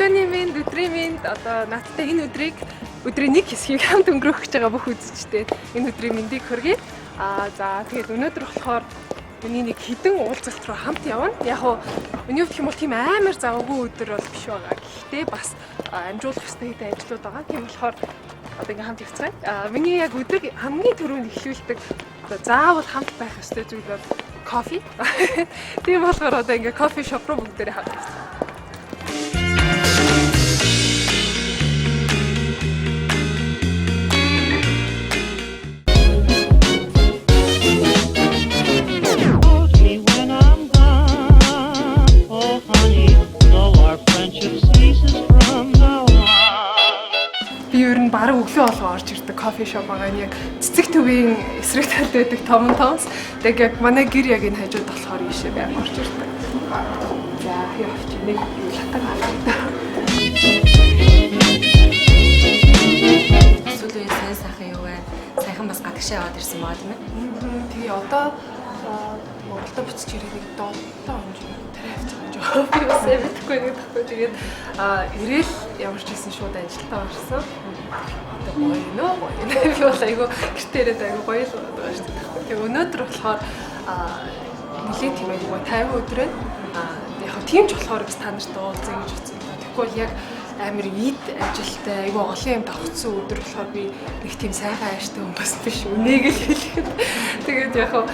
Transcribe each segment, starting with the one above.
Өглөөний минь, өдрийн минь одоо надтай энэ өдрийн нэг хэсгийг хамт өнгөрөөх гэж байгаа бүх үзэгчдэд энэ өдрийн мэндийг хүргэе. За тэгээд өнөөдөр болохоор миний нэг хідэн уулзалт руу хамт явна. Яг нь миний хувьд юм бол тийм амар завгүй өдөр бол биш байгаа. Гэхдээ бас амжуулах ёстой хэдэн ажлууд байгаа. Тийм болохоор одоо ингээм хамт явцгаая. Миний яг өдрийг хамгийн түрүүнд эхлүүлдэг одоо заавал хамт байх ёстой зүйл бол кофе. Тийм болохоор одоо ингээ кофе шоп руу бүгдээрээ хамт явцгаая. Бараг өглөө болгоо орж ирдэг кофе шоп байгаа нь яг цэцэг төвийн эсрэг талд байдаг Томс. Тэг яг манай гэр яг энэ хажууд болохоор ийшээ байг орж ирдэг. За явж нэг латаг авчихсан. Сүүлийн сайн сайхан юу вэ? Сайхан бас гадагшаа яваад ирсэн баа тийм ээ. Тэгээ одоо Монголд буцаж ирэх нэг 7 хоног би бас мэдхгүй нэг тахаж игээд ирээл ямар ч гэсэн шууд ажилдаа орсон. Одоо гоё би бол айгу гэртээрээ айгу гоё л байгаа шүү дээ. Тэгээ өнөөдөр болохоор нэлээд тийм айгу 50 өдөр байна. Яг нь тийм ч болохоор бас та нартай уулзъя гэж утсан. Тэгэхгүй бол яг амар ийд ажилтай айгу олон юм давхцсан өдөр болохоор би нэг тийм сайхан ааштай хүмүүс биш үнийг л хэлэхэд. Тэгээд яг одоо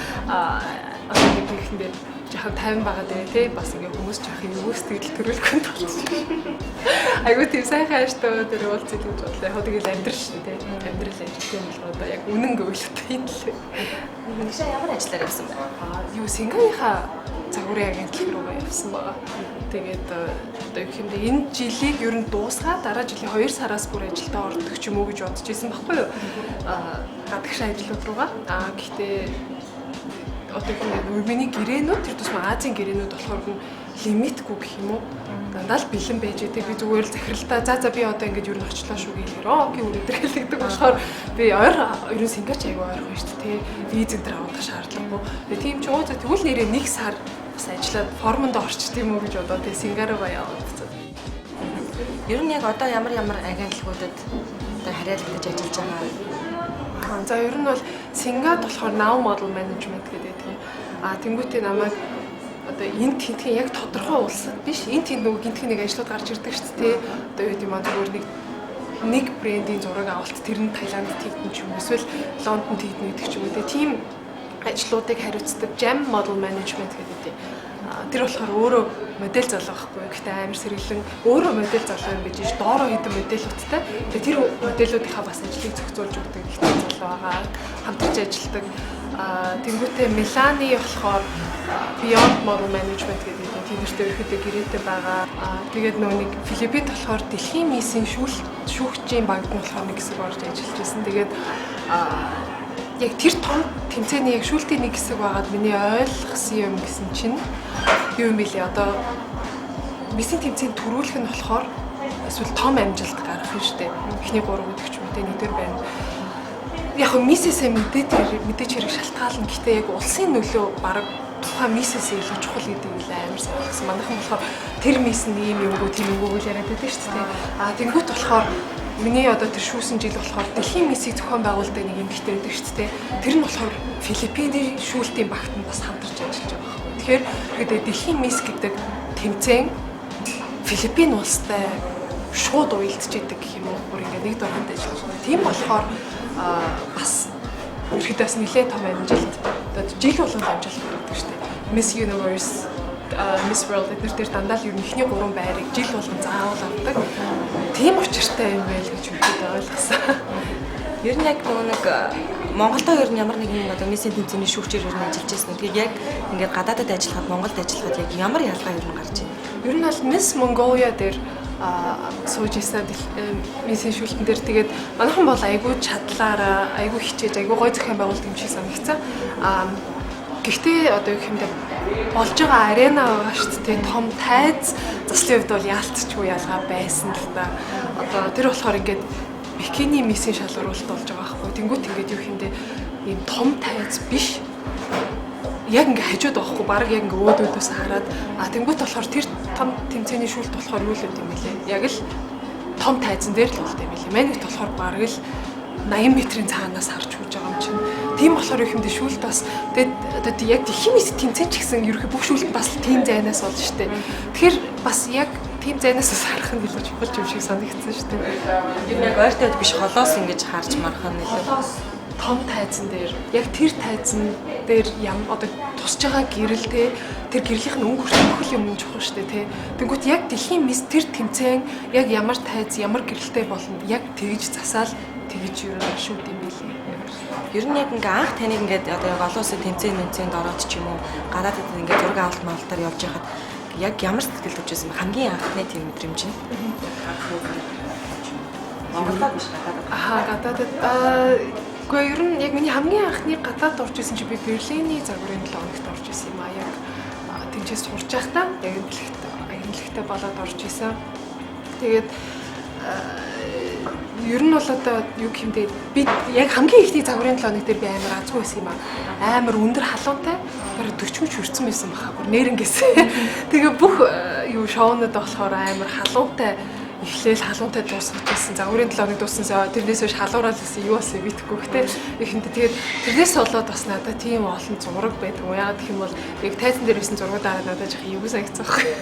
нэг ихэндээ жахан 50 байгаа дээ тий бас ингээ хүмүүс жахан юу сэтгэл төрүүлэхгүй болчихсон. Айгуу тийм сайхан ааштай өдөр уулзъя гэж бодлоо. Яг тэгэл амьдрал шүү дээ тий. Амьдрал ажилтсан болохоор одоо яг үнэн гэвэл тийм л. Тэгшээ ямар ажиллаар явсан бэ? Юу Сингапурынхаа загварын агентлаг руу явсан байгаа. Тэгээд одоо их юм энэ жилийг ер нь дуусгаад дараа жилийн 2 сараас бүр ажилдаа ордог ч юм уу гэж бодож ирсэн баггүй юу? Гадагшаа ажлууд руугаа. Гэхдээ одоо миний гэрээнүүд тэр тусмаа Азийн гэрээнүүд болохоор лимитгүй гэх юм уу дандаа л бэлэн байж байгаа. Би зүгээр л захиралдаа за би одоо ингэж юу н очлоо шүү гэхээр окей өнөдөр хэлдэг болохоор би ойр ерөн Сингапур аягүй ойрхон шүү дээ тий виз энэ төр авах шаардлагагүй. Тэгээ тийм ч ууз тэгвэл нэрээ 1 сар бас ажиллаад формонд орчт юм уу гэж бодоод тий Сингапур яваад цаа. Ер нь яг одоо ямар агентлагуудад одоо харьяалагдаж ажиллаж байгаа. За ер нь бол Сингапур болохоор now model management гэдэг юм. Тэнгуүтээ намайг одоо энэ тентгийн яг тодорхой улсад биш энэ тэнд нөгөө гинтхэн нэг ажлууд гарч ирдэг шүү дээ. Одоо юу гэдэг юм зүгээр нэг брендийн зураг авалт тэр нь Таиланд хийгдэн ч юм уу эсвэл Лондонд хийгдэн гэдэг ч юм уу. Тийм ажлуудыг хариуцдаг Jam model management гэдэг. Тэр болохоор өөрөө модель залгахгүй. Гэхдээ амар сэргэлэн өөрөө модель залгах юм гэж доороо хийдэг модельүүдтэй. Тэгээ тэр модельүүдийнхаа бас ажлыг зохицуулж өгдөг их зал байгаа. Хамтарч ажилладаг. Тэнгүүтээ Миланы болохоор Beyond Model Management гэдэг тэндэртэй ерөөхдөө гэрээтэй байгаа. Тэгээд нөгөө нэг Филиппинд болохоор дэлхийн миссийн шүүгчийн банкнд болохоор нэг хэсэг орж ажиллаж байсан. Тэгээд яг тэр том тэмцээний яг шүүлтийн нэг хэсэг байгаад миний ойлгосон юм гэсэн чинь юу юм бэлээ одоо миссийн тэмцээнд төрүүлэх нь болохоор эсвэл том амжилт гаргах юм шүү дээ. Эхний 3 өдөр ч юм уу тэ нэгдүгээр байна. Яг миссээсээ мэдээж хэрэг шалтгаална. Гэхдээ яг улсын нөлөө баг тухайн миссээсээ илүү чухал гэдэг нь амар санагдсан. Манайхан болохоор тэр мисс нь ийм юмгүй тийм юмгүй гэж яриад байдаг шүү дээ. Тэнгуут болохоор миний одоо тэр шүүсэн жил болохоор дэлхийн миссийг зохион байгуулдаг нэг эмэгтэй байдаг шүү дээ. Тэр нь болохоор Филиппиний шүүлтийн багтанд бас хамтарч ажиллаж байгаа байхгүй. Тэгэхээр дэлхийн мисс гэдэг тэмцээн Филиппин улстай шууд уялдж идэг гэх юм уу. Бүр ингээд нэг дөрөнд ажиллаж байгаа. Тийм болохоор бас ерөөдөөс нэлээд том амжилт одоо жил болгон амжилт өгдөг шүү дээ. Miss Universe, Miss World эдгээр дандаа л ер нь ихний 3 байрыг жил болгон заавал авдаг. Тийм учиртай юм байл гэж үгээд ойлгосон. Ер нь яг нэг Монголдо ер нь ямар нэгэн одоо миссийн тэмцээний шүүгчээр ер нь ажиллаж байсан. Тэгээд яг ингээд гадаадад ажиллахад Монголд ажиллахад яг ямар ялгаа ер нь гарч байна? Ер нь бол Miss Mongolia дээр сууж ийсэн миссийн шүүлтэн дээр тэгээд манайхан бол айгүй чадлаараа айгүй хичээж айгүй гой зохион байгуулалт юм шиг санагдсан. Гэхдээ одоо юу хэмдэ болж байгаа арена байгаа шүү дээ. Том тайз заслын хувьд бол яалтчгүй ялгаа байсан л да. Одоо тэр болохоор ингээд бикини миссийн шалгуулалт болж байгаа байхгүй. Тэнгүүт ингээд юу хэмдэ ийм том тайз биш. яг ингээ хажууд байхгүй баг яг ингээ өөдөөдөөс хараад тэнгуут болохоор тэр том тэмцээний шүүлт болохоор юу л үт юм бэлээ. Яг л том тайзан дээр л болтой юм бэлээ. Манайд болохоор баг л 80 метрийн цаанаас харж хүж байгаа юм чинь. Тийм болохоор их юм дээ шүүлт бас тэгээд яг химис тэмцэн ч гэсэн ерөөхдөө бүх шүүлт бас тийм зайнаас болж штэ. Тэгэхээр бас яг тийм зайнаас харах нь илүү чухал юм шиг санагдсан штэ. Юу яг ойртойд биш холоос ингэж харж марах нь илүү том тайзан дээр яг тэр тайзан дээр одоо тусж байгаа гэрэл те тэр гэрлийнх нь өнгө хүртэл юм чухал шүү дээ те. Тэнгүүт яг дэлхийн мис тэр тэмцээн яг ямар тайз ямар гэрэлтэй болно яг тэгж засаал тэгж юу шүүд юм билий. Ер нь яг ингээ анх таныг ингээд одоо яг олон улсын тэмцээнд ороод ч юм уу гадаадд ингээ зураг авалт маалтаар явж байхад яг ямар сэтгэл төржсэн бэ? Хамгийн анхны тийм мэдрэмж нь. Монголд биш гадаадд. Гэхдээ ер нь яг миний хамгийн анхны гадаад орж исэн чи би Берлиний загварын 7 хоногт орж исэн юм аа. Яг тэнцээс сурч байхдаа яг агентлэгтэй болоод орж исэн. Тэгээд ер нь бол одоо юу гэмдээ би яг хамгийн ихний загварын 7 хоног дээр би амар азгүй байсан юм аа. Амар өндөр халуунтай бараг 40 мөч хүрсэн байсан баха. Нээрэнгээс. Тэгээ бүх юу шоунууд болохоор амар халуунтай эхлээл халуунтай дуусгаж байсан. Загварын 7 хоног дууссан. Тэрнээс хойш халуураад байсан юу болсон битгэхгүй гэхдээ ихэндээ тэгээд тэрнээс болоод бас надад тийм олон зураг байдгүй. Яагаад гэх юм бол яг тайзан дээр байсан зургуудаараа надад жах юу санагцсан байхгүй.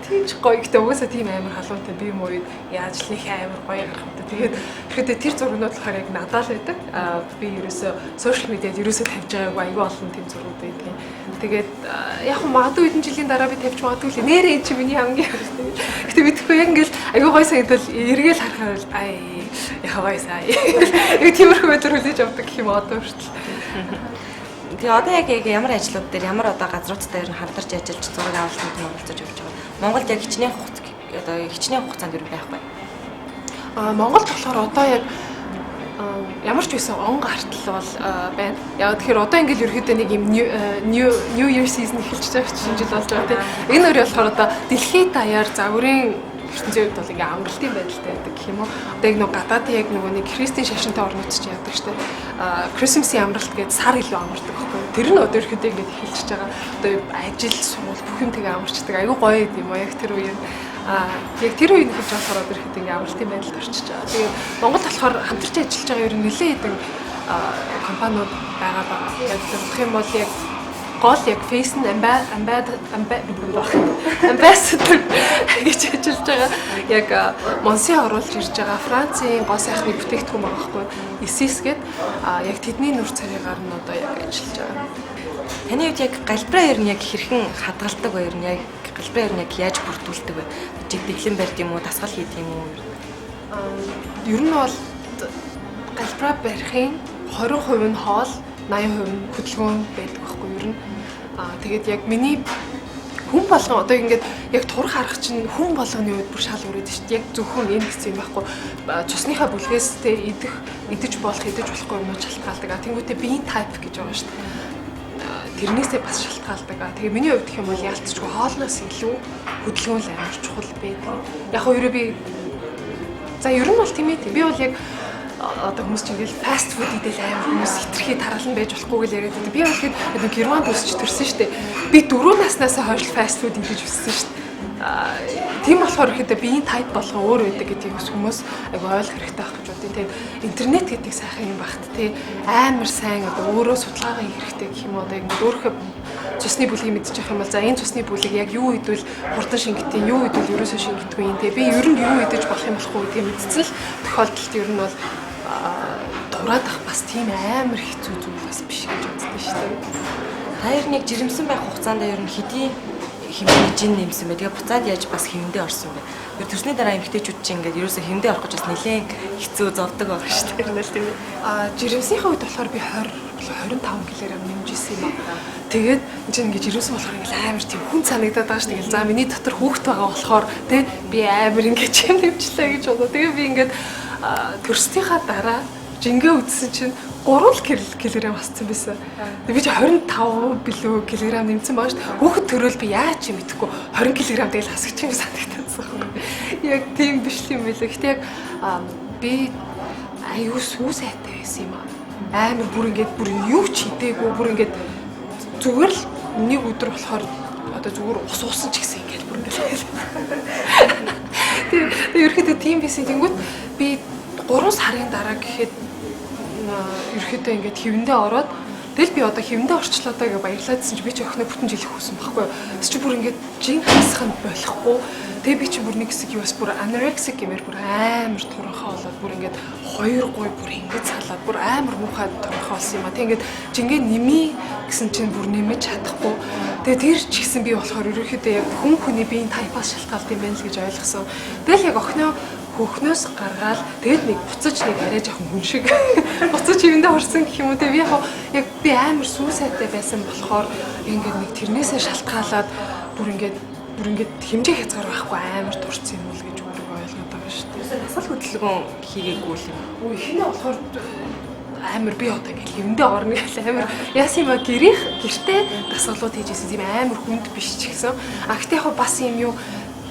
Тийм ч гоё. Гэхдээ угаасаа тийм амар халуунтай би юм уу яаж л их амар гоё гарах вэ. Тэгээд ихэндээ тэр зургууд болохоор яг надад л байдаг. Би ерөөсөө сошиал медиад ерөөсөө тавьж байгаагүй аюу олон тийм зургууд байдгийн. Тэгээд яг магадгүй хэдэн жилийн дараа би тавьж магадгүй л нэрээ чи миний хамгийн гэхдээ битгэхгүй яг ингээл аюу гой санагдал эргээл харахаар л яхавайсаа. Яг тиймэрхүү өдөр хүлээж авдаг гэх юм одоо хүртэл. Тэгээ одоо яг ямар ажлууд дээр ямар одоо газруудтай ер нь хамтарч ажиллаж зураг авалтанд оролцож явж байгаа. Монголд яг хичнээн хугацаанд ер нь байхгүй. Монголд болохоор одоо яг ямар ч байсан он гартал бол байна. Яг тэгэхээр одоо ингээл ерөөхдөө нэг юм New Year season эхэлж байгаа чинь жил болж байгаа тийм. Энэ өөр болохоор одоо дэлхийд даяар загварын ертөнцийн үед бол ингээ амралтын байдалтай байдаг гэх юм уу. Одоо яг нэг гадаадын яг нэг христийн шашинтай орнууд ч яадаг штэ. Christmas-ийн амралт гэдэг сар илүү амардаг байхгүй. Тэр нь одоо ерөөхдөө ингээ эхэлж байгаа. Одоо ажил сургууль бүх юм тэгээ амарчдаг. Аюу гоё юм уу яг тэр үеийн яг тэр үеийн хэл болохоор одоо ихэд ингээ амралтын байдалд орчиж байгаа. Тэгээд Монголд болохоор хамтарч ажиллаж байгаа ер нь нэлээд хэдэн компаниуд байгаа ба. Яг гэх юм бол яг гол яг face and ambassador гэж ажиллаж байгаа. Яг Монсын оруулж ирж байгаа Францын гол сайхны бүтээгдэхүүн байгаа хгүй. Исис гээд яг тэдний нур царайгаар нь одоо яг ажиллаж байгаа. Таны хувьд яг галбираа ер нь яг хэрхэн хадгалдаг вэ? Ер нь яг галбираа ер нь яг яаж бүрдүүлдэг вэ? Жиг дэглэн барьд юм уу, дасгал хийд юм уу? Ер нь бол галбираа барихын 20% нь хоол, 80% нь хөдөлгөөн байдаг байхгүй юу? Ер нь тэгээд яг миний хүн болгон одоо ингээд яг тур харах чинь хүн болгоны үед бүр шал өрөөд шүү дээ. Яг зөвхөн энэ гэсэн юм байхгүй. Цусныхаа бүлгээс тэ идэж болохгүй юм шалтгаалдаг. Тэнгүүтээ bean type гэж байгаа шүү дээ. Тэрнээсээ бас шалтгаалдаг. Тэгээ миний хувьд гэх юм бол яалтчгүй хоолноос илүү хөдөлгөөн л амар чухал байдаг. Яг нь ерөө би ер нь бол тийм ээ. Би бол яг одоо хүмүүс чинь ингээл фаст фуд идэл амар хүмүүс хитрхи таралан байж болохгүй гэж яриад байдаг. Би бол ихэд Германд өсч төрсөн шүү дээ. Би 4 наснаас хойш фаст фуд идэж өссөн шүү дээ. Тийм болохоор ихэд биеийн тайп болгоо өөр байдаг гэдгийг хүмүүс айгу ойлгох хэрэгтэй байх гэж бодъё. Тэгээд интернет гэдэг сайхан юм багт тий амар сайн одоо өөрөө судалгаа хийх хэрэгтэй гэх юм уу одоо ингээд өөрөө цусны бүлгийг мэдчих юм бол за энэ цусны бүлэг яг юу идвэл хурдан шингэдэг, юу идвэл ерөөсөө шингэдэггүй юм тий. Би ер нь юу идэж болох юм болохгүй гэдгийг мэдсэн л тохиолдолд ер нь бол дураад ах бас тийм амар хэцүү зүйл бас биш гэж үздэг шүү дээ. Хоёр нэг жирэмсэн байх хугацаанд ер нь хэдийн хэмжээний жин нэмсэн бэ? Тэгээ буцаад яаж бас хэмдээ орсон бэ? Тэр төрсний дараа эмэгтэйчүүд чинь ингээд ерөөсөө хэмдээ орох гэж бас нэлээд хэцүү зовдөг байх шүү дээ. Тэрнээс тийм ээ. Жирэмсийнхээ үед болохоор би 25 кг нэмж ирсэн юм аа. Тэгээд энэ чинь ингээд жирэмсэн болохоор ингээд амар тийм хүн санагдаад байгаа шүү дээ. За миний дотор хүүхэд байгаа болохоор тий би амар ингээд юм нэмчлээ гэж бодоо. Тэгээ би ингээд төрснийхаа дараа жингээ үдсэн чинь 3 кг асцсан байсан. Би чи 25 билүү килограмм нэмсэн байгаа шүү дээ. Хүүхэд төрөөл би яаж юм мэдэхгүй 20 кг тэгэл хасчих юм санагдсан. Яг тийм биш юм байлаа. Гэтэ яг би аюу сүү сайтай байсан юм аа. Амар бүр юу ч хийдэггүй бүр ингээд зүгээр л нэг өдөр болохоор одоо зүгээр ус уусан ч гэсэн ингээд бүр ингээд. Тэгээ ерөөхдөө тийм байсан. Тэнгүүт би 3 сарын дараа гэхэд ерөөхдөө ингээд хэвэндээ ороод тэгэл би одоо хэвэндээ орчлоо даа гэж баярлаадсэн чи би ч охиноо бүтэн жил хөөсөн байхгүй юу. Чи бүр ингээд жинхэнэсхэн болохгүй. Тэгээ би чи бүр нэг хэсэг юу бас бүр анорексик гэмээр бүр амар туранхаа болоод бүр ингээд 2 гуй бүр ингээд салаад бүр амар муухай туранхаа болсон юм а. Тэг ингээд жингээ нэмий гэсэн чинь бүр нэмэж чадахгүй. Тэгээ тэр ч гэсэн би болохоор ерөөхдөө яг хүн хүний биеийн тайпаас шалтгаалт юм байна л гэж ойлгосон. Тэгэл яг охиноо хөхнөөс гаргаад тэгээд нэг буцаж нэг арай жоохон хүн шиг буцаж хэвэндээ орсон гэх юм уу. Тэгээ би амар сүү сайтай байсан болохоор ингээд нэг тэрнээсээ шалтгаалаад бүр ингээд хэмжээ хязгаар байхгүй амар дурцсан юм уу л гэж өөрөө ойлгоод байгаа шүү дээ. Насал хөдөлгөөн хийгээгүй юм. Үй хинэ болохоор амар би одоо ингээд хэвэндээ орно гэж амар яасан юм ба гэртээ дасгалууд хийжсэн тийм амар хүнд биш ч гэсэн. А гэтээ яг бас юм юу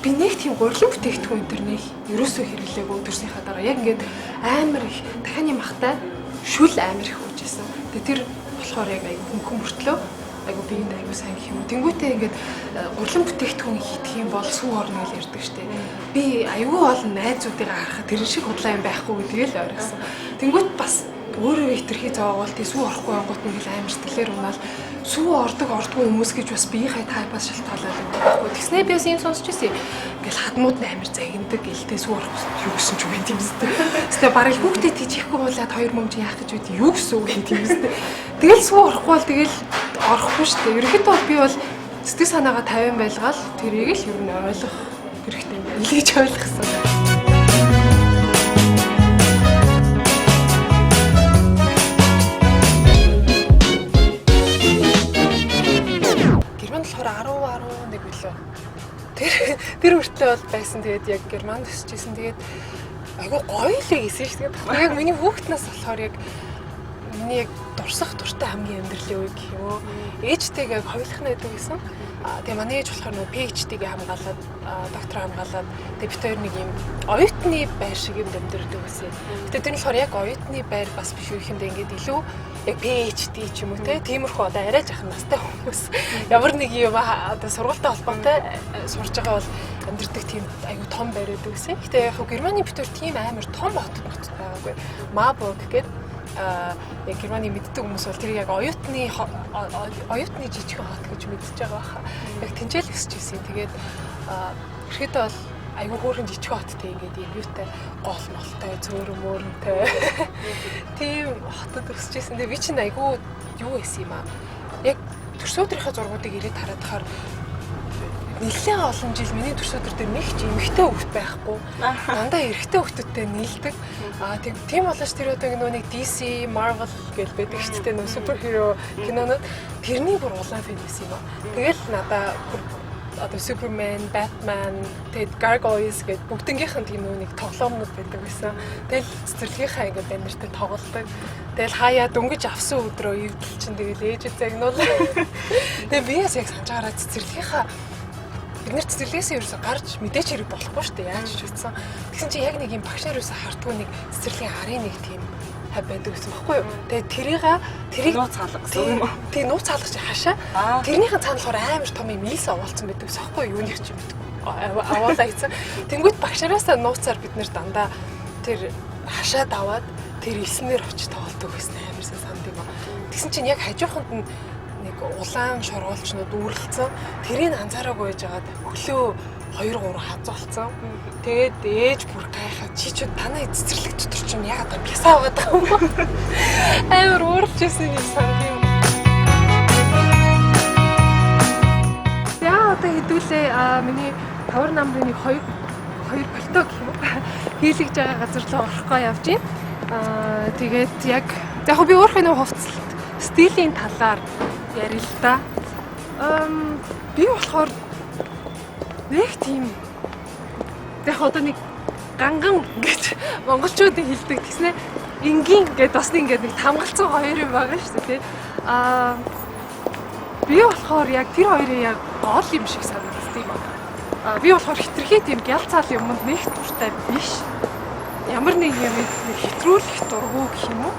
би нэг тийм гурилан бүтээгдэхүүн интернет ерөөсөө хэрэглээгүй төрсийнхаа дараа яг ингээд амар их дахианы махтай шүл амар их үүжсэн. Тэгээ тэр болохоор яг айгүй хөнгөн мөртлөө айгүй биеинд айгүй сайн гэх юм уу. Тэнгүүтээ ингээд гурилан бүтээгдэхүүн хийх юм бол сүү орно гэж ярьдаг штеп. Би айгүй олон найзуудыгаа харахад тэр шиг худлаа юм байхгүй гэдгийг л ойлгосон. Тэнгүүт бас өөрөө хитрхи зоогоол тий сүү орохгүй ангууд нэг л амар сэтгэлээр унаал сүү ордгүй хүмүүс гэж бас биеийнхээ тайпаас шалтгаалаад байхгүй. Тэгснээ би бас юм сонсч ирсэн. Ингээл хадмууд амар загиндаг гэлтэй сүү орохгүй юу гэсэн ч юм тийм үстэй. Тэгснээ барыг хүүхдэд тийчихгүй болоод 2 мөмж яах гэж үгүй юу гэсэн үг юм тийм үстэй. Тэгэл сүү орохгүй бол тэгэл орохгүй шүү дээ. Ерөнхийдөө би бол сэтгэл санаагаа 50 байлгаал тэрийг л ер нь ойлгох хэрэгтэй юм байна гэж ойлгосон. Болохоор 10 11 билүү. Тэр үртэй бол байсан. Тэгээд яг Германд өсчихсэн. Тэгээд айгүй гоё л ийсэн шүү дээ. Яг миний хүүхднээс болохоор яг миний яг дурсах дуртай хамгийн амьдралын үе гэх юм уу. Ээжтэйгээ хоёулах найдаг гэсэн. Тэгээ манай ээж болохоор нөгөө PhD-гээ хамгаалаад доктор хамгаалаад тэгээ бид хоёр нэг юм оюутны байр шиг юм амьдрдаг гэсэн. Гэтэ тэр нь болохоор яг оюутны байр бас биш үү гэхэмдээ ингээд илүү яг PhD ч юм уу тиймэрхүү одоо арай жахан настай хүмүүс ямар нэг юм одоо сургуультай холбоотой сурж байгаа бол амьдрдаг тийм айгу том байр байдаг гэсэн. Гэтэ яг Германы бид хоёр тийм амар том хотод байгаагүй. Marburg гэдэг яг Германы мэддэг хүмүүс бол тэр яг оюутны жижиг хот гэж мэдчихэж байгаа баха. Яг тэнцэл өсч ирсэн. Тэгээд ихэд бол айгүй хөөрхөн жижиг хоттой ингээд юм юутай гол молтой зөөрөн мөрөнтэй тийм хотод өсч ирсэн. Тэгээд би чинь айгүй юу байсан юм аа. Яг төрсөдрийнхээ зургуудыг ирээд харахаар нэлээд олон жил миний төрсөдөр дээр нэг ч эмэгтэй хүүхэд байхгүй. Дандаа эрэгтэй хүүхэдтэй нийлдэг. Тийм болооч тэр одоо нэг DC, Marvel гэж байдаг шүү дээ. Нэг суперхиро кинонууд тэрний бүр улаан фэн байсан юм аа. Тэгэл надаа одоо Superman, Batman, тэгээд Gargoyles гэдэг бүгднгийнх нь тийм нэг тоглоомнууд байдаг байсан. Тэгэл цэцэрлэгийнхаа ингээд баннертай тоглолдог. Тэгэл хаяа дөнгөж авсан өдрөө эвдэл чинь тэгэл ээж загнуул. Тэгээ би яг санаж гараад цэцэрлэгийнхаа бид нэр цэцэрлэгээс ерөөсө гарч мэдээч хэрэг болохгүй шүү дээ. Яаж ч үтсэн. Тэгсэн чинь яг нэг юм багш нараас хартгүй нэг цэцэрлэгийн арын нэг тийм хав байдаг гэсэн баггүй юу. Тэгээ тэрийг нууц хаалга гэсэн юм уу? Тэгээ нууц хаалга чи хашаа. Тэрнийхэн цаана болохоор амар том юм нийлс овоолцсон байдаг гэсэн баггүй юу. Юуних ч юм бэ. Аваалаа хийсэн. Тэнгүүт багш нараасаа нууцаар бид нэр дандаа тэр хашаад аваад тэр элснэр очиж тоглолдог гэсэн амар санд юм аа. Тэгсэн чинь яг хажууханд нь нэг улаан шоргоолчнууд үүрлцсэн. Тэрийг анзаараагүй байжгаад хөлөө 2-3 хазуулсан. Тэгээд ээж бүр гайхаад чи ч танай цэцэрлэг дотор чинь яг одоо бясаа байгаа юм уу? Амар уурч ирсэн юм сан юм. Яа одоо хэдүүлээ миний тавар намрын нэг хоёр пальто гэх юм уу? Хийлгэж байгаа газар руу орохгүй явж байна. Тэгээд яг би өөрхөн нэг хувцас стилийн талаар ярил л да. Би болохоор нэг тийм яг одоо нэг ганган гэж монголчуудын хэлдэг гэснээр энгийн гэдээ бас ингээд нэг тамгалцсан хоёр юм байгаа шүү дээ. Би болохоор яг тэр хоёрын яг гол юм шиг санагддаг юм аа. Би болохоор хитрхи тийм гял цаал юмд нэг туртай биш. Ямар нэг юм хэтрүүлэх дургу гэх юм уу?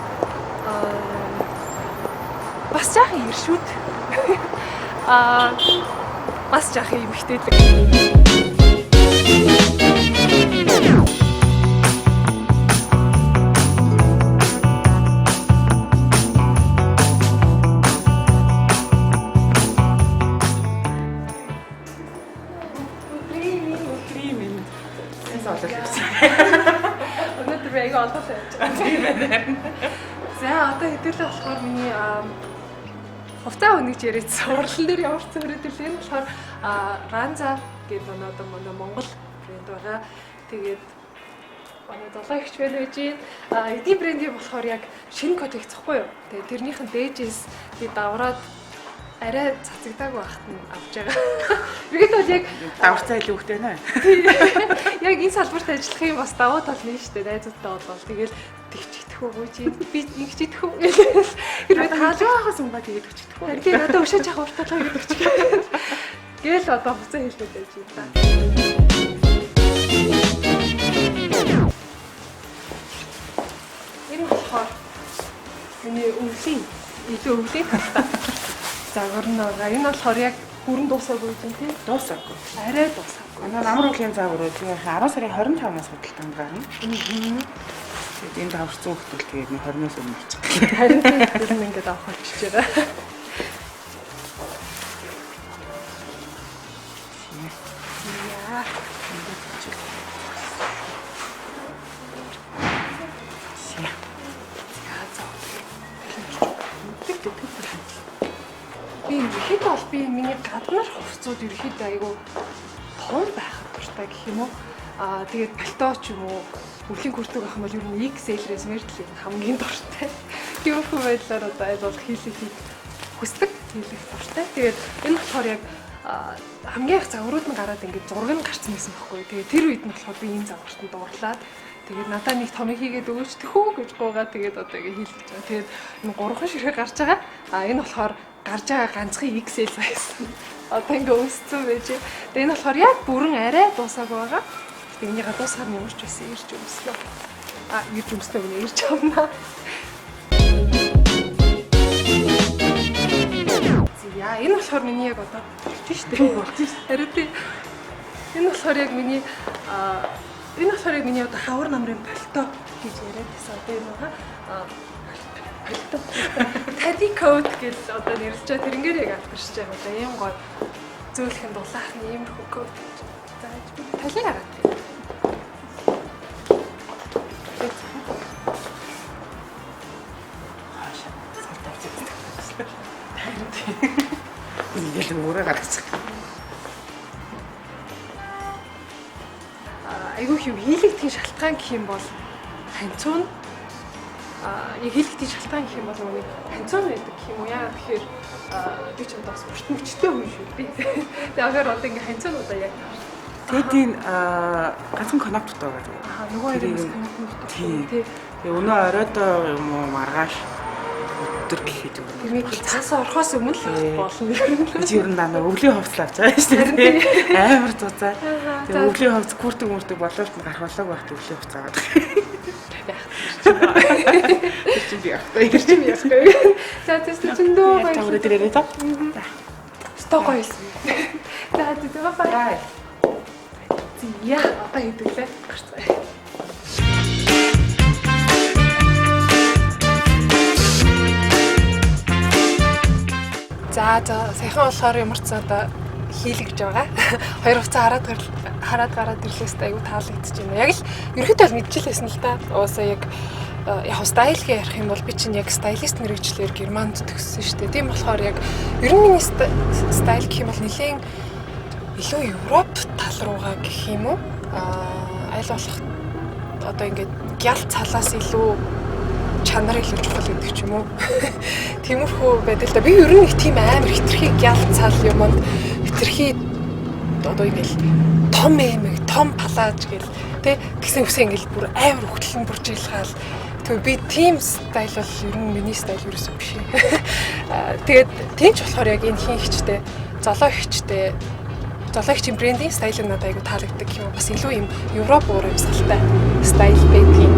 Бас жаахан иршүүд. Бас жах юм ихтэй. Өнөөдөр би аяга олдол байж байгаа. За одоо хэдүүлээ болохоор миний хувцас өнөж яриадсан урлан дээр явуулсан өрөөдөл энэ болохоор Ранза гэдэг одоо манай Монгол брэнд байгаа. Тэгээд манай долоо ихч байна гэж байна. Эдийн брендийн болохоор яг шинэ код хийцэхгүй юу. Тэгээд тэрнийхэн дээжээс би давраад арай цацагдааг байхад нь авч байгаа. Бид бол яг даварцаа илүү хөхтэй нэ. Яг энэ салбарт ажиллах юм бас давуу тал нь шүү дээ. Найзуудтай болвол тэгэл тэгчихдэх үү чи би ингэчдэх үү гэлээ. Тэр таалгаас юмба тэгээд өчдөх үү. Тэгээд одоо өшөөж явах урталгаа гэдэг чи. Гээл одоо хуцаа хэлбэл байж юм да. Энэ болохоор миний өвлийн илүү өвлийн талтай. Загварнаа. Энэ болохоор яг бүрэн дуусаагүй юм тийм. Дуусаагүй. Арай дуусаагүй. Манай намар өвлийн загвар тэгээ 10 сарын 25-наас худалдан гарна. Тэгээд энэ даварцсан хөтөл тэгээд 20-оос өмнө болчих. Харин тэр нь ингээд авах болчихж байгаа. Яа. Ерхэд бол би миний гаднаар хувцсууд ерхэд айгу том байхад дуртай гэх юм уу. Тэгээд пальто ч юм уу өвлийн хүртэг авах юм бол ер нь XL-ээс мэрдэл хамгийн дуртай. Тиймэрхүү байдлаар одоо айлбал хийх хүсдэг хийх дуртай. Тэгээд энэ болохоор яг хамгийн их загварууд нь гараад ингээд зураг нь гарсан байсан байхгүй. Тэгээд тэр үед нь болохоор би энэ загварт нь дуурлаад тэгээд надаа нэг томыг хийгээд өгөөч тэхүү гэж гоогаа тэгээд одоо ингээд хийлгэж байгаа. Тэгээд энэ 3хан ширхэг гарч байгаа. Энэ болохоор гарч байгаа ганцхан XL байсан. Одоо ингээ өссөн байж. Тэгээ энэ болохоор яг бүрэн арай дуусаагүй байгаа. Тэгээ энийг дуусгаар нь ямарч байсан ирж өмснө. Ирж өмснө гэнэ ирж авнаа. Яа, энэ болохоор миний яг одоо болчих шүү дээ. Болчих шүү. Харин тий. Энэ болохоор яг миний энэ болохоор яг миний одоо хавар намрын пальто гэж яриад байсан. Одоо энэ байгаа. Teddy coat гэж одоо нэрлэж байгаа тэрнгээр яг албарч байгаа. Одоо ийм гоё зөөлхөн дулаахны иймэрхүү coat. За би талын хараад. Ингээл өөрөө гаргацгаа. Айгүй хэв хийлэгдэхин шалтгаан гэх юм бол ханцуун яг хийлэгдэх шалтгаан гэх юм бол нэг ханцуун байдаг гэх юм уу. Яагаад тэгэхээр би ч одоо бас бүрт мөчтэй хүн шүү дээ. Тэгэхээр одоо ингээ ханцуунуудаа яг Тэгээд ганцхан коннектор байгаа. нөгөө хоёрын коннектор. Тэгээ өнөө оройдоо юм уу маргааш өдөр гэхэд юм. Тэрнийг цаас орохоос өмнө л болно. Би ер нь даа өвлийн хувцас авч байгаа шүү дээ. Амар зузаа. Тэгээ өвлийн хувцас күртэг боловч гарах болоог багт өвлийн хувцас аваад. Тэр би яах вэ? За тэст зөндөө гоё. Тавраа дээрээ та. За. Стокойс. За тэгээ бай. Зия одоо хэдүүлээ гарцгаая. За саяхан болохоор ямар ч одоо хийлгэж байгаа. Хоёр хувцас хараад гараад ирлээс айгу таалагдчихэж байна. Яг л ерөөхдөө бол мэдчихлээсэн л та. Уусаа яг стайл гээ ярих юм бол би чинь яг стайлист мэргэжлэр Германд төгссөн шүү дээ. Тийм болохоор яг ер нь миний стайл гэх юм бол нэлээд илүү Европ тал руугаа гэх юм уу? Аль болох одоо ингээд гял цалаас илүү чанар илүү чухал гэдэг ч юм уу. Тиймэрхүү байдаг л да. Би ер нь их тийм амар хитрхи гял цал юмд хитрхи одоо ингээл том эмэг, том палаж гэл тэ гэсэн үсээ ингээл бүр амар хөтлөн бүржийлгаал. Тэгээ би тийм стайл бол ер нь миний стайл ерөөсөө биш. Тэгээд тийм ч болохоор яг энэ хийгчтэй, золоогчийн брендинг стайл надад айгу таалагддаг юм. Бас илүү юм Европ уур амьсгалтай стайл байдаг.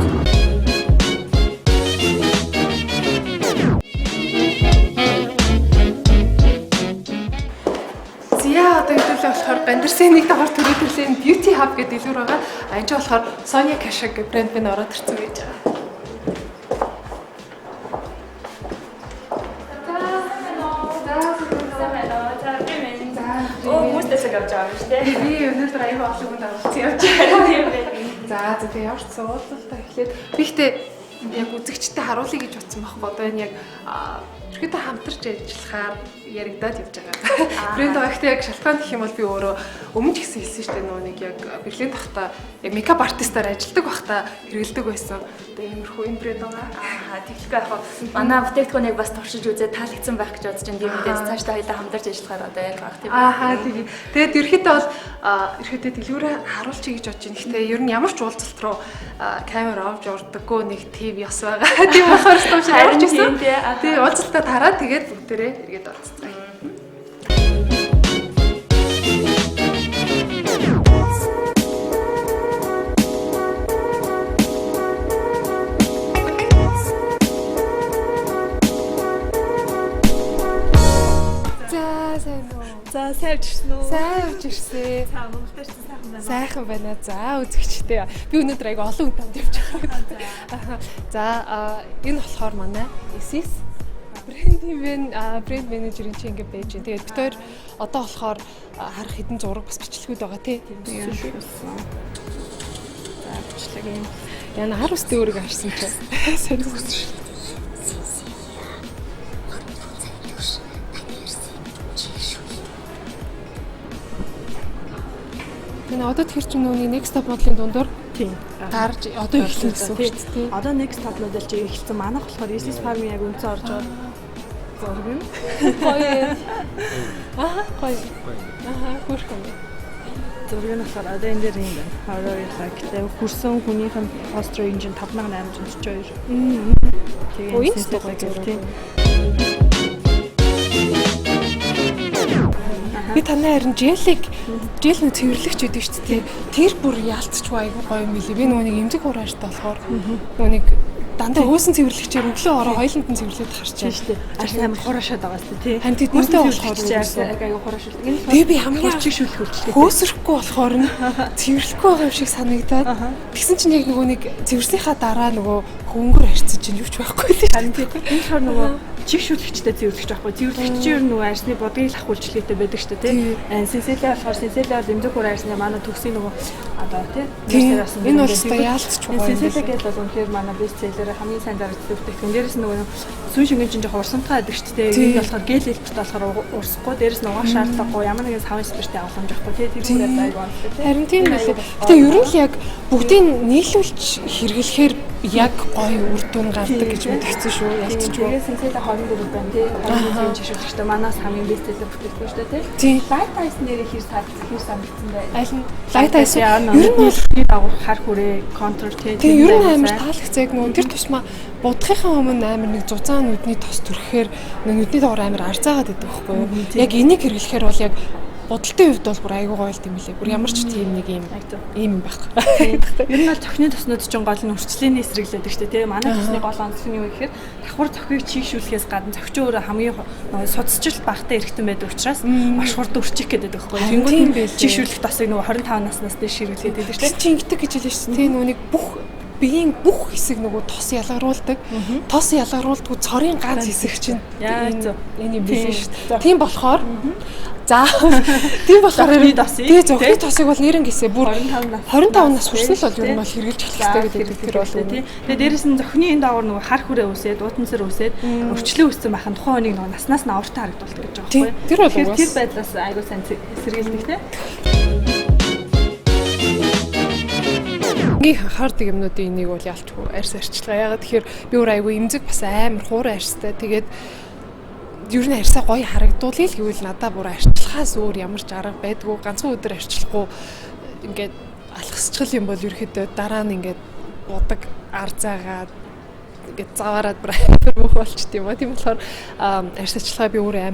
төлөө болохоор Гандарсын нэг давар төрөлтөлийн Beauty Hub гэдэг дэлгүүр байгаа. Энд ч болохоор Sonia Kasha гэх брэнд мэн ороод ирсэн гэж байгаа. Хүмүүстэйсээ явж байгаа юм шүү дээ. Би өнөөдөр аягүй олон хүнд авалцсан явж байгаа. За тэгээ явж суулталтаа эхлээд би ихтэй яг үзэгчтэй харуулъя гэж утсан байхгүй. Одоо энэ яг ерөөдөө хамтарч ажиллахаар яригадаад явж байгаа. Брэнд багтай яг шалтгаан гэх юм бол би өөрөө өмнө ч гэсэн хэлсэн шүү дээ нөө нэг яг Берлин тахта яг мейкап артистаар ажилладаг байхдаа хэрэгэлдэг байсан. Одоо иймэрхүү энэ брэнд байгаа. Тэглэхгүй яг манай бүтээгдэхүүнийг бас туршиж үзээд таалагдсан байх гэж бодож байна. Тийм үедээ цаашдаа хоёулаа хамтарч ажиллахаар одоо яг баг тийм. Тэгээд ерөөхдөө бол ерөөдөө дэлгүүрээ харуулчих гэж бодож байна. Гэхдээ ер нь ямар ч уулзалт руу камер авч урдаггүй нэг тв ёс байгаа. Тийм болохоор ч ямар ч гэсэн. Тэгээд уулзалтаа тараад тэгээд бүгдээрээ эргээд орцсон. За сайн авчирсан уу? Сайн авчирсан. За Монголд ирсэн сайхан байна. Сайхан байна. За үзэгчтэй. Би өнөөдөр аяга олон хүнд хамт явж байгаа. За энэ болохоор манай Isis брэнд менежерийн чинь ингэ байж байна. Тэгээд бид хоёр одоо болохоор харах хэдэн зураг бас бичлэгүүд байгаа тий. Тийм шүү. За бичлэг юм. Яна хар үстэй өөрийг харсан чи. Сайн зүгсэн шүү. Энэ одоо тэр чинь нүуний next top моделийн дундуур Тийм. гарч одоо эхэлсэн гэсэн үг шүү дээ. Одоо next top модель чи эхэлсэн. Манайх болохоор Isis Farm яг үнцэн орж байгаа. Зураг юм. Гоё. Гоё. Хөрхөн. Зураг нь болохоор одоо энэ дээр юм байна. Хороо яг хүрсэн хүнийх нь Austro engine 5842. Үгүй ээ. Би танай харин жел нөө цэвэрлэгч гэдэг шүү дээ. Тэр бүр яалтчгүй айгүй гоё юм билий. Би нөгөө нэг эмзэг хурааштай болохоор нөгөө нэг дандаа хөөсөн цэвэрлэгчээр өглөө ороо хоёуланд нь цэвэрлээд харчаа шүү дээ. Аж амар хураашаад байгаа шүү дээ. Хань тэднэртэй болохоор айгүй хураашуулдаг. Тэгээ би хамгийн чигшүүлэх үйлчлэг. хөөсөхгүй болохоор нь цэвэрлэхгүй байгаа юм шиг санагдаад тэгсэн чинь яг нөгөө нэг цэвэрлэхийнхаа дараа нөгөө хөнгөр харьцаж чинь юу ч байхгүй лээ. Харин тийм энэ хор нөгөө чигшүүлэгчтэй цэвэрлэгч байхгүй. Цэвэрлэгч ер нь нөгөө арьсны бодгийг лах үйлчлэгтэй байдаг шүү дээ тий. Сенсэлээ болохоор сенсэлээ бол эмзэг хур арьсны манай төгсгийн нөгөө одоо тий. Энэ бол өстой яалтчгүй гоё. Сенсэлээ гэдэг бол үнэхээр манай бест селлер хамгийн сайн зарагддаг бүтээгдэхүүн. Дээрээс нөгөө сүн шингэн чинь жоохон урсамтгай байдаг шүү дээ. Энэ болохоор гел хэлбэрт болохоор урсахгүй дээрээс нь угаах шаардлагагүй ямар нэгэн савын спирттэй авах хэмжээхгүй тий. Тэр хүрээд аяг байна тий. Харин тийм байлээ. Гэтэ ер нь л яг бүгдийг нийлүүлж хэрэглэхээр яг гоё үр дүн гардаг гэж мэдгэцэн шүү. Ялцчихгүй. Тэгээд сенсэлээ 24 байна тий. 24 жишээлбэл манаас хамгийн бест селлер бүтээгдэхүүн шүү дээ тий. Light ice нэрийг хэр санагдсан бэ? Аль нь light ice ер нь бол дагуур хар хүрээ контур тий. Тэгээ ер нь амар таалагдсан яг нөгөө тэр тусмаа будахынхаа өмнө амар нэг зузаан нүдний тос түрхэхээр нүдний доогоор амар арзаагаад байдаг байхгүй юу? Яг энийг хэрэглэхээр бол яг бодолтын хувьд бол бүр айгүй гоё юм билээ. Бүр ямар ч тийм нэг юм байхгүй. Ер нь бол цохны тоснууд ч гол нь үрчлээний эсрэглээд шүү дээ тий. Манай тосны гол онцлог нь юу гэхээр давхар цохыг чийгшүүлэхээс гадна цогч өөрөө хамгийн судасчил багтаа эргэтэн байдаг учраас маш хурд үрчих гэдэг байхгүй. Тэнгүүд чийгшүүлэх тосыг нөгөө 25 наснаас дээш хэрэглээд байдаг шүү дээ. Чи ингэдэг гэж хэлсэн шүү дээ. Тий нүг бүх биеийн бүх хэсэг нөгөө тос ялгаруулдаг. Тос ялгаруулдаг цорын ганц хэсэг чинь энэ юм биш шүү дээ. Тийм болохоор за тийм болохоор тий зөвхөн тосыг бол нэрэн гисээ бүр 25 нас хүрсэн л бол ер нь бол хэрэгжилж эхэлдэг гэдэг тэр бол тий. Тэгээ дээрэс нь зөвхний энэ даавар нөгөө хар хүрээ үсээд уутансэр үсээд өрчлөө үссэн байхад тухайн хүнийг нөгөө наснаас нь авралтай харагдуулдаг гэж байгаа байхгүй. Тэр бол тэр байдлаас айгуу сайн сэргийлдэг тий. Ингээ хаардаг юмнуудын энийг бол ялчгүй арьс арчилгаа. Ягаад тэгэхээр би өөр айгүй эмзэг бас амар хуурай арьстай. Тэгээд ер нь арьсаа гоё харагдуулъя л гэвэл надаа бүр арчилгаас өөр ямар ч арга байдгүй. Ганцхан өдөр арчилахгүй ингээд алхасчгал юм бол ерөөхдөө дараа нь ингээд будаг арзаагаад ингээд заваараад бүр амар мөх болчт юм аа. Тийм болохоор арьс арчилгаа би өөрөө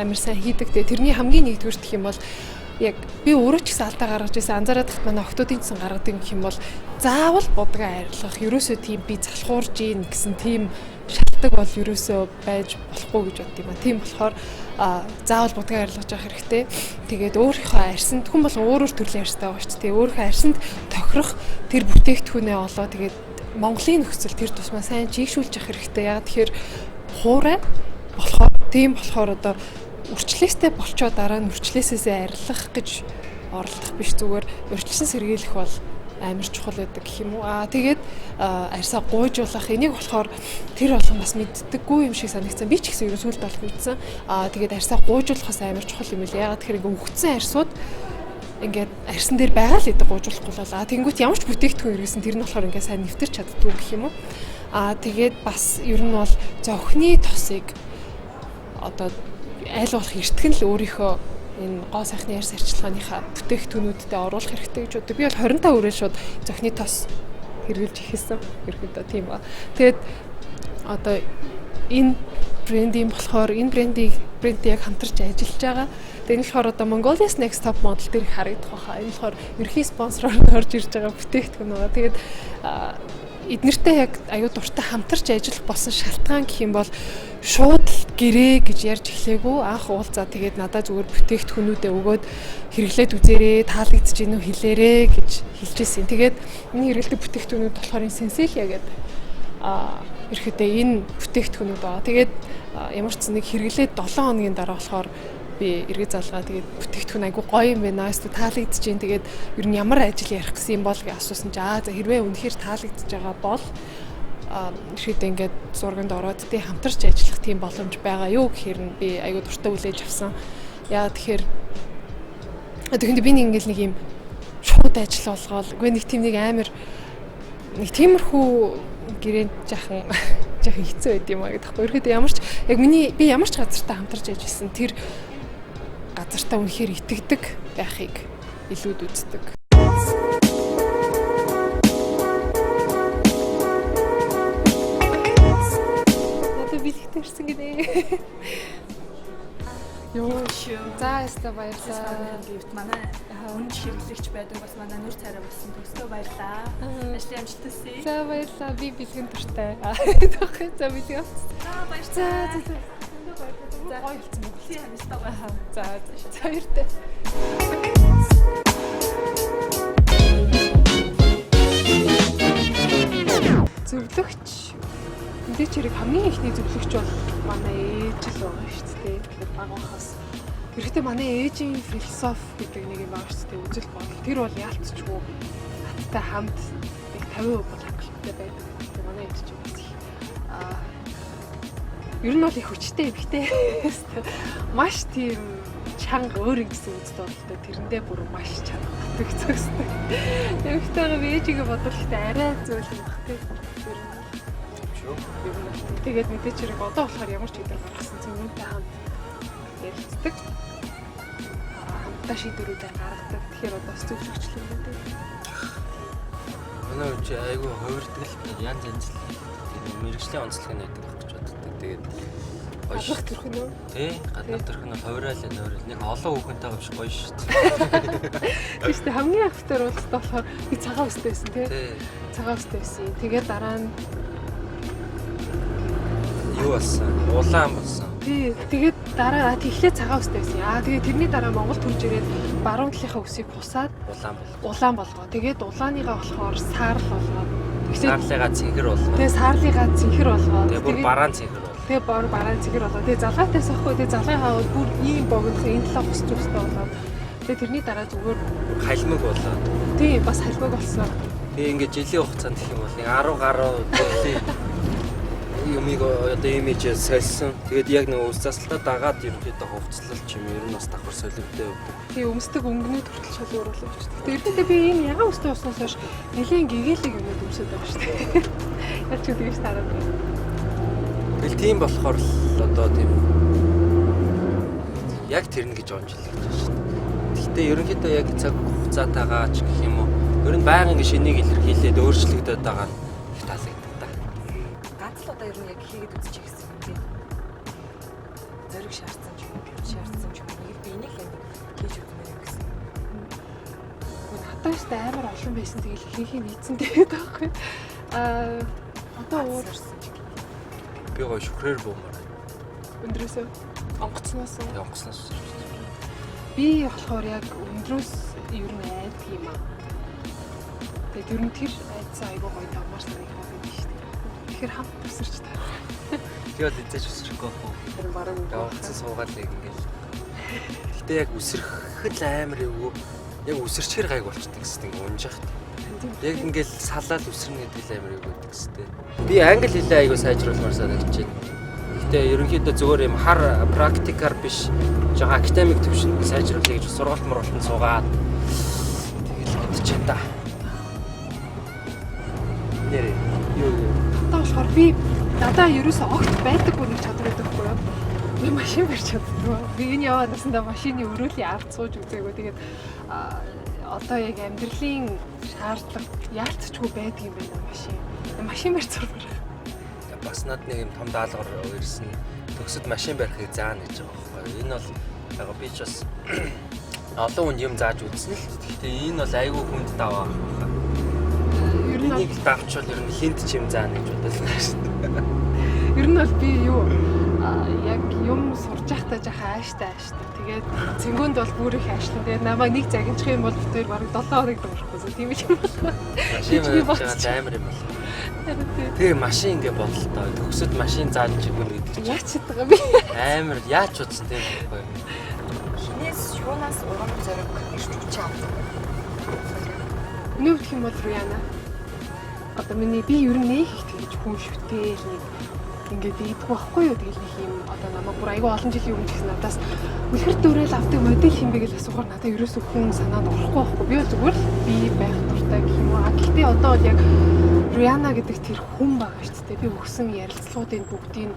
амар сайн хийдэг. Тэрний хамгийн нэгдүгээр гэх юм бол яг би өөрөө ч гэсэн алдаа гаргаж ирсэн анзаараад тахт манай охтуудын цэн гаргадаг гэх юм бол заавал будгаа арилгах ерөөсөө тийм би залхуурж ийн гэсэн тийм шалтгаан бол ерөөсөө байж болохгүй гэж бодд юм а. Тийм болохоор заавал будгаа арилгаж явах хэрэгтэй. Тэгээд өөрийнхөө арьсанд хүн бол өөрөөр төрлийн арьстай байгаа шүү дээ. Өөрийнхөө арьсанд тохирох тэр бүтээгдэхүүнээ олоо тэгээд Монголын нөхцөл тэр тусмаа сайн чийгшүүлж явах хэрэгтэй. Яг тэгэхээр хуурай болохоор тийм болохоор одоо үрчлээстэй болчоо дараа нь үрчлээсээсээ арилгах гэж оролдох биш, зүгээр урьдчилан сэргийлэх бол амар чухал байдаг гэх юм уу. Тэгээд арьсаа гуйжуулах энийг болохоор тэр болгон бас мэддэггүй юм шиг санагдсан. Би ч гэсэн ерөөсөө сүлд болох үйдсэн. Тэгээд арьсаа гуйжуулахаас амар чухал юм лээ. Ягаад тэгэхээр ингээ үхсэн арьсууд ингээд арьсан дээр байгаа л идэг гуйжуулахгүй бол тэнгуут ямар ч бүтээгдэхүүн иргэсэн тэр нь болохоор ингээ сайн нэвтэрч чаддгүй гэх юм уу. Тэгээд бас ер нь бол зохины тосыг одоо айл болох эртгэн л өөрийнхөө энэ гоо сайхны арьс арчилгааныхаа бүтээгдэхүүнүүдэд оруулах хэрэгтэй гэж боддог. Би бол 25 өрөө шууд зохины тос хэрэгжилж ихсэн. Ерөнхийдөө тийм ба. Тэгээд одоо энэ брендинг болохоор энэ брендийг яг хамтарч ажиллаж байгаа. Тэгээд энэ болохоор одоо Mongolia's Next Top Model дээр харагдах байхаа. Энэ болохоор ерхий спонсороор орж ирж байгаа бүтээгдэхүүн байгаа. Тэгээд эднэртэй яг аюу дуртай хамтарч ажиллах болсон шалтгаан гэх юм бол шууд гэрээ гэж ярьж эхлэегүй. Анх уулзаа тэгээд надад зүгээр бүтээгдэхүүнүүдээ өгөөд хэрэглээд үзээрэй, таалагдж гинүү хэлээрэй гэж хэлжсэн. Тэгээд энэ хэрэглэдэг бүтээгдэхүүнүүд болохоор энэ Senseilia гэдэг ерөөхдөө энэ бүтээгдэхүүнүүд байгаа. Тэгээд ямар ч нэг хэрэглээд 7 хоногийн дараа болохоор би эргэж залгаа тэгээд бүтээгдэхүүн айгу гоё юм байна. Эсвэл таалагдж гин тэгээд ер нь ямар ажил ярих гэсэн юм бол гэж асуусан чи за хэрвээ үнэхээр таалагдж байгаа бол ихэд ингээд зурганд ороод тий хамтарч ажиллах тийм боломж байгаа юу гэхээр нь би айгу дуртай хүлээж авсан. Яа тэгэхээр тэгэхдээ би ингээл нэг юм шууд ажил болгоол үгүй нэг тийм нэг амар нэг тиймэрхүү гэрээнд жаахан хэцүү байд юм аа гэдэг байхгүй. Ихэд ямар ч яг би ямар ч газартаа хамтарч ажилласан тэр газартаа үнэхээр итгэдэг байхыг илүүд үздэг. Надад бэлэгтэй ирсэн гинэ. Йоо шүү. За яста баярлалаа. Гэвт манай өнч хэрэглэгч байдаг бас манай нүр царай болсон төсөө баярлаа. Ажлын амжилт хүсье. За баярлалаа. Би бэлгэн туртай. Тохой за бэлгэн. За баярлалаа. За гоё хэлсэн юм. Тийм хамтдаа байна. За баяртай. Зөвлөгч мэдээч хэрэг хамгийн ихний зөвлөгч бол манай ээж л байгаа шүү дээ. Багахаас. Гэхдээ манай ээжийн философи гэдэг нэг юм байгаа шүү дээ. Үзэл бодол. Тэр бол яалтчгүй хаттай хамт нэг 50% бол хангалттай байдаг. Тэгээ манай ээж ч юм уу. Ер нь бол их хүчтэй эмхтэй. Маш тийм чанга өөр юм гэсэн үзэл бодолтой. Тэрэндээ бүр маш чанга батг зөксдөг. Эмхтэйгээ ээжигээ бодлохтой арай зөөл юм бах тий. Тэгээд мэдээч хэрэг одоо болохоор ямар ч хэдэр гаргасан цэвүүнтэй хамт ярилцдаг. Хамтдаа шийдвэрүүдээ гаргадаг. Тэгэхээр одоо зөвшөөрчлөө гэдэг. Манай үчи айгүй хувирдаг л янз янз л мэрэгжлийн онцлог нэг байдаг гэж боддог. Тэгээд гаднах төрхөн үү? Тий, гаднах төрхөн нь хувираал нөөрөл нэг олон хүүхэнтэй авч гоё шүү дээ. Тийш дээ хамгийн ахтар уулзтаа болохоор би цагаан өстэй байсан тий. Цагаан өстэй байсан. Тэгээд дараа нь юу болсон? Улаан болсон. Тий, тэгээд дараа тэгэхээр цагаан өстэй байсан. Тэгээд тэрний дараа Монгол төрж ирээд баруун талынхаа өсийг хусаад улаан болгоо. Тэгээд улааныгаа болохоор саарл болгоо. Саарлыгаа цэнхэр болгоо. Тэгээд саарлыгаа цэнхэр болгоо. Тэгээд бүр бараан цэнхэр болгоо. Тэгээд бараан цэнхэр болгоо. Тэгээд залгаатайс ахгүй. Тэгээд залгаагаа бүр ийм богинох энэ талаа босч өстэй болоо. Тэгээд тэрний дараа зүгээр халимаг болоо. Тий, бас халимаг болсон. Тэгээд ингээд жилийн хугацаанд гэх юм бол 10 гаруй төрлийн юмыг одоо имижээ сольсон. Тэгээд яг нэг ус засалтаа дагаад ерөнхийдөө хувцлалч юм ер нь бас давхар солиотой өгдөг. Тий, өмсдөг өнгөнүүд хүртэл шал өөр болоо шүү дээ. Тэгээд би энэ ягаан өстэй уснаас хойш нэлийн гэгээлэг юмуд өмсөд байгаа шүү дээ. Яг ч үгүйс тараад байна. Тэгэл тийм болохоор л одоо тийм яг тэрнэ гэж онцлог гэж байна шүү дээ. Гэхдээ ерөнхийдөө яг цаг хугацаатайгаа ч гэх юм уу ер нь байнга ингэ шинийг илэрхийлээд өөрчлөгдөд байгаа нь их таалагддаг. Одоо ер нь яг хийгээд үзчих гэсэн юм тийм. Зориг шаардсан ч юм нэг би энийг л хийж үзмээр юм гэсэн. Хатааштай амар олон байсан тэгэл хийхийг нийцэн тэгээд байхгүй. Одоо уурсан ч Би гоё шүхрээр буумаар. Өндрөөсөө онгоцноос уу? Онгоцноос үсэрч байна. Би болохоор яг өндрөөс ер нь айдаг юм аа. Тэгээд ер нь тэр айдсан айгуу гоё дамаар санагдаад байдаг шүү дээ. Тэгэхээр хамт өсөрч таа. Тэгэл эзэж өсрөхгүй хөө. Тэр баруун Онгоцон суугаад яг ингээл. Гэтэ яг өсрөхөд амар эвгүй. Яг өсөрчхэр гайг болчдөг гэсэн ингээ унжихт. Яг ингээл салаад өсрнэ гэдэг л амар эвгүй гэдэг гэсэн. Би англи хэлээ айгуу сайжруулмаар санагдаж байна. Гэтэ ерөнхийдөө зөвөр юм хар практикаар биш жоо академик төвшөнд сайжруулъя гэж сургалт мургалтанд суугаад тэгэл бодож байна да. Нэрээ юу одоо болохоор би надаа ерөөсөө огт байдаггүй нэг чадвар байдаг хгүй юу? Би машин барьж чаддаг. Би энэ яваад насандаа машины өрөөлийн ард сууж үзээгүй. Тэгээд одоо яг амьдралын шаардлага яалтчгүй байдаг юм байна машин. Машин барьж сурмаар. бас над нэг юм том даалгавар ирсэн. Төгсөд машин барихыг заана гэж байгаа байхгүй. Энэ бол яг би ч бас олон хүнд юм зааж үзсэн л. Гэхдээ энэ бол айгүй хүнд даваа. Ер нь Энийг давчвал ер нь хинт ч юм заана гэж бодлоо шүү дээ. ер нь бол би юу яг юм сурж байхдаа жаахан ааштай. Тэгээд цэнгүүнд бол бүр их аашлан. Тэгээд намайг нэг загинчих юм бол битээр бараг 7 хоног дуурахгүй. Тийм юм байна. Машин барих амар юм байна. Тэгээ машин ингээ бодлоо. Төгсөд машин зааж чиггүй гэдэг чинь Яач чаддаг юм бэ? амар яач утсан тийм байхгүй. Хинээс юунаас урам зориг ирч үчи авдаг. Миний хувьд юм бол Риана. Одоо миний би ер нь нэг их тэгж хүн шүтэл нэг ингээд ийдэх байхгүй юу тэгэл нэг юм одоо намайг бүр айгүй олон жилийн өмнө гэсэн надаас үлгэр дүүрэл авдаг модель юм бэ гэж асуухаар надад ерөөсөө хүн санаанд орохгүй байхгүй. Би бол зүгээр л би байх дуртай гэх юм уу. Гэхдээ одоо бол яг Риана гэдэг тэр хүн байгаа шүү дээ. Би өгсөн ярилцлагуудын бүгдийг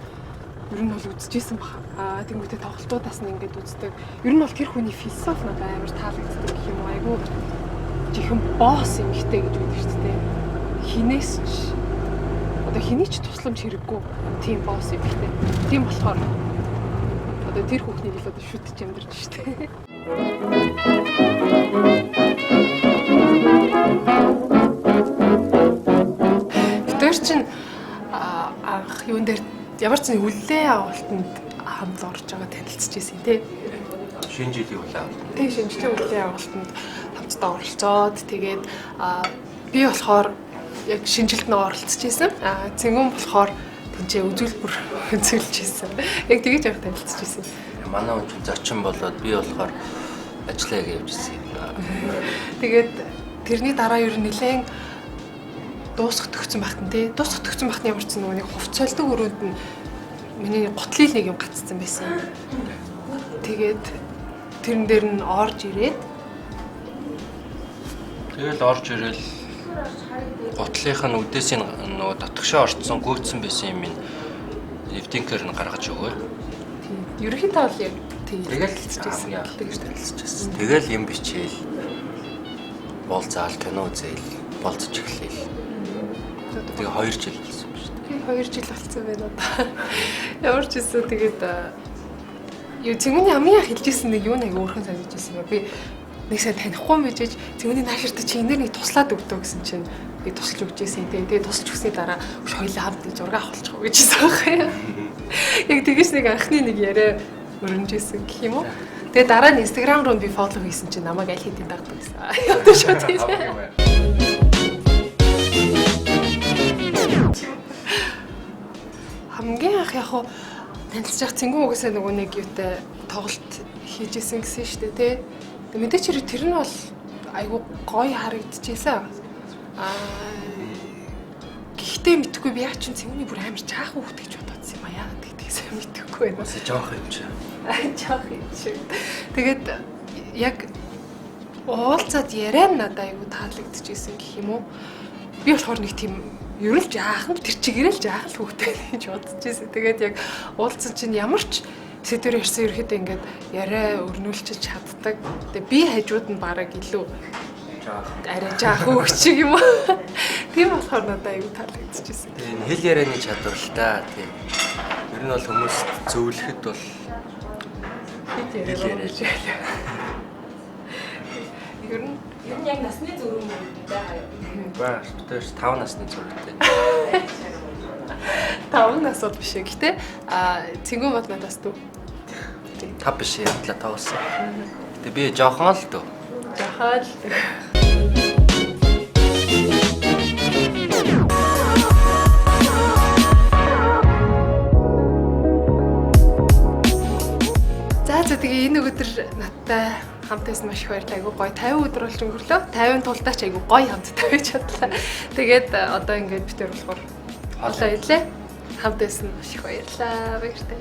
ер нь бол үзчихсэн баг. Тэнгүүтээ тоглолтуудаас нь ингээд үздэг. Ер нь бол тэр хүний философи надад амар таалагддаг гэх юм уу. Айгүй жихэн босс юм ихтэй гэж байдаг шүү дээ. Хинээс ч одоо хэний ч тусламж хэрэггүй тийм босс юм ихтэй. Тийм болохоор одоо тэр хүүхнийг л одоо шүтж амьдарч шүү дээ. Тэр чинь анх юун дээр ямар ч нэг үлээ авалтанд хамт орж байгаа танилцж байсан тий. Шинэ жилийн улаан. Тэг шинжлэх үлээ авалтанд хамтдаа оролцоод тэгээд би болохоор яг шинжилт нь оролцож байсан. Цэнгүүн болохоор тэнцээ үзүүлбэр үзүүлж байсан. Яг тэгэж явах танилцж байсан. Манай хүн зочин болоод би болохоор ажиллаа гэж явжсэн юм. Тэгээд тэрний дараа ер нь нэлээд дуусах төгсөн багтан тий. Дуусах төгсөн багтны ямар ч нөгөө нэг хувцалдаг өрөөнд нь миний готлил нэг юм гацсан байсан. Тэгээд тэрэн дээр нь орж ирээд тэгэл орж ирэл готлынх нь үдээсийн нөгөө дотгошоо орцсон гүйцсэн байсан юм ин эвдинкээр нь гаргаж өгөө. ерөнхийдөө бол яг тэгэл хэлчихсэн тэгж танилцчихсан. Тэгэл юм бичээл бол заал кино үзээл болцож эхлэв. Тэгээ 2 жил болсон ба шүү дээ. 2 жил болсон байна одоо. Ямар ч гэсэн тэгээд юу цэнгүүний амиа хэлжсэн нэг юу нэг өөрхөн санаж ирсэн ба би нэг сайн танихгүй мэжээж цэнгүүний нааширта чи энээр нэг туслаад өгдөө гэсэн чинь би тусалж өгч ирсэн тий. Тэгээд тусалж өгсөний дараа хоёлаа хамт зураг авахулчих уу гэжсэн байхгүй юу. Яг тэгэж нэг анхны нэг яриа өрнөжсэн гэх юм уу. Тэгээд дараа нь Instagram руу би фоллоу хийсэн чинь намайг аль хэдийн дагдаг гэсэн. Одоо шууд тийм. Хамгийн анх яг хуу танилцж явах цэнгүүн угаасаа нөгөө нэг юутай тоглолт хийжсэн гэсэн шүү дээ тий. Тэгээд мэдээч хэрэг тэр нь бол айгу гоё харагдчихсан. Гэхдээ мэдхгүй би яг чинь цэнгүүний бүр амар жаахан хүүхд гэж бодсон юм аа. Тэгтээ сайн мэдхгүй байна. Бас жоох юм чи. Жоох юм чи. Тэгээд яг уулзаад яриа надад айгу таалагдчихсэн гэх юм уу. Би болохоор нэг тийм ер нь жаахан тэр чигээрэл жаахан л хүүхдэд гэж бодчихсон. Тэгээд яг уулзсан чинь ямар ч сэдвэр ярьсан ерөөхдөө ингээд яриа өрнүүлчих чаддаг. Тэгээд би хажууд нь бараг илүү арай жаахан хөвчиг юм уу. Тийм болохоор надад аюу таалагдчихсэн. Тэгээ хэл ярианы чадвар л та тийм. Ер нь бол хүмүүс зөвлөхөд бол хэл яриа. Ер нь Яг насны зөрүү мөрөдтэй хаяа. ба тэр 5 насны зурагтай. 5 нас бол биш гэхдээ цэнгүү бод надаас дүү. Тав биш ядлаа тавсан. Гэтэ би жоохон л дөө. Жахаал. За тэгээ энэ өдөр надтай хамт байсан маш их баярлалаа. Айгу гоё 50 өдөр болж өнгөрлөө. 50 тулдаа ч айгу гоё хамттай байж чадлаа. Тэгээд одоо ингээд битэр болохоор хоолоо ирлээ. Хамт байсан маш их баярлалаа. Баяртай.